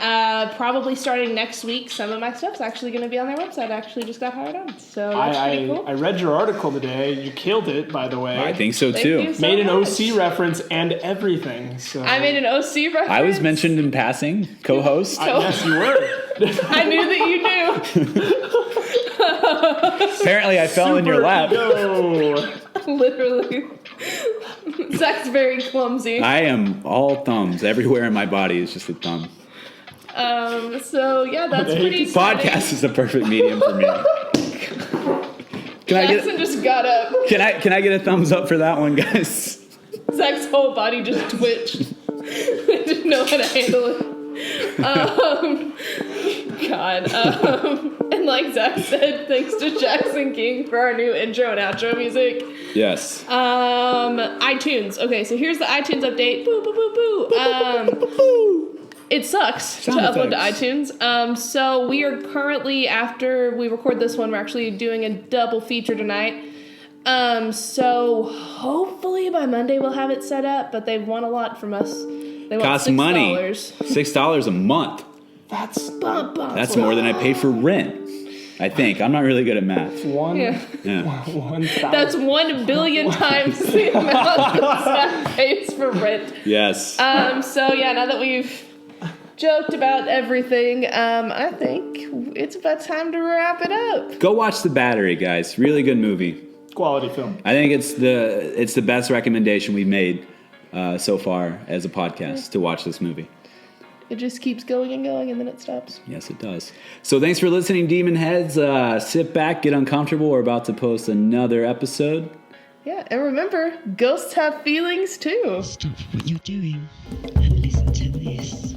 probably starting next week, some of my stuff's actually going to be on their website. I actually just got hired on. So that's pretty cool. I read your article today. You killed it, by the way. I think so Thank too. you so Made an much. OC reference and everything. So I made an OC reference. I was mentioned in passing, co-host. yes, you were. I knew that you knew. Apparently, I fell in your lap. Yo. Literally. Zach's very clumsy. I am all thumbs. Everywhere in my body is just a thumb. So yeah, that's pretty exciting. Podcast is the perfect medium for me. Can I Jackson get just got up. can I get a thumbs up for that one, guys? Zach's whole body just twitched. I didn't know how to handle it. God. And like Zach said, thanks to Jackson King for our new intro and outro music. Yes. iTunes. Okay, so here's the iTunes update. Boo, boo, boo, boo. It sucks Sound to upload effects. to iTunes. So we are currently, after we record this one, we're actually doing a double feature tonight. So hopefully by Monday we'll have it set up, but they want a lot from us. They want Costs $6. money. $6 a month. That's That's more than I pay for rent. I think. I'm not really good at math. one. Yeah. Yeah. 1,000. That's 1 billion times the amount that Zach pays for rent. Yes. So yeah, now that we've joked about everything, I think it's about time to wrap it up. Go watch The Battery, guys. Really good movie. Quality film. I think it's the best recommendation we've made so far as a podcast to watch this movie. It just keeps going and going, and then it stops. Yes, it does. So thanks for listening, Demon Heads. Sit back, get uncomfortable. We're about to post another episode. Yeah, and remember, ghosts have feelings too. Stop what you're doing and listen to this.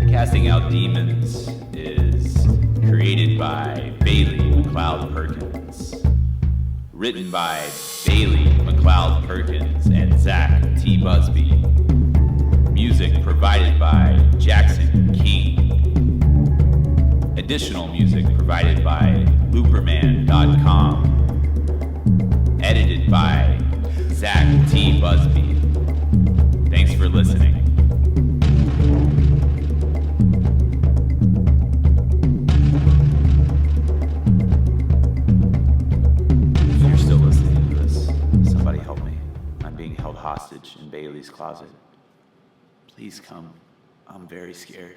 Casting Out Demons is created by Bailey McLeod Perkins. Written by Bailey McLeod Perkins and Zach T. Busby. Music provided by Jackson King. Additional music provided by Looperman.com. Edited by Zach T. Busby. Thanks for listening. If you're still listening to this, somebody help me. I'm being held hostage in Bailey's closet. Please come. I'm very scared.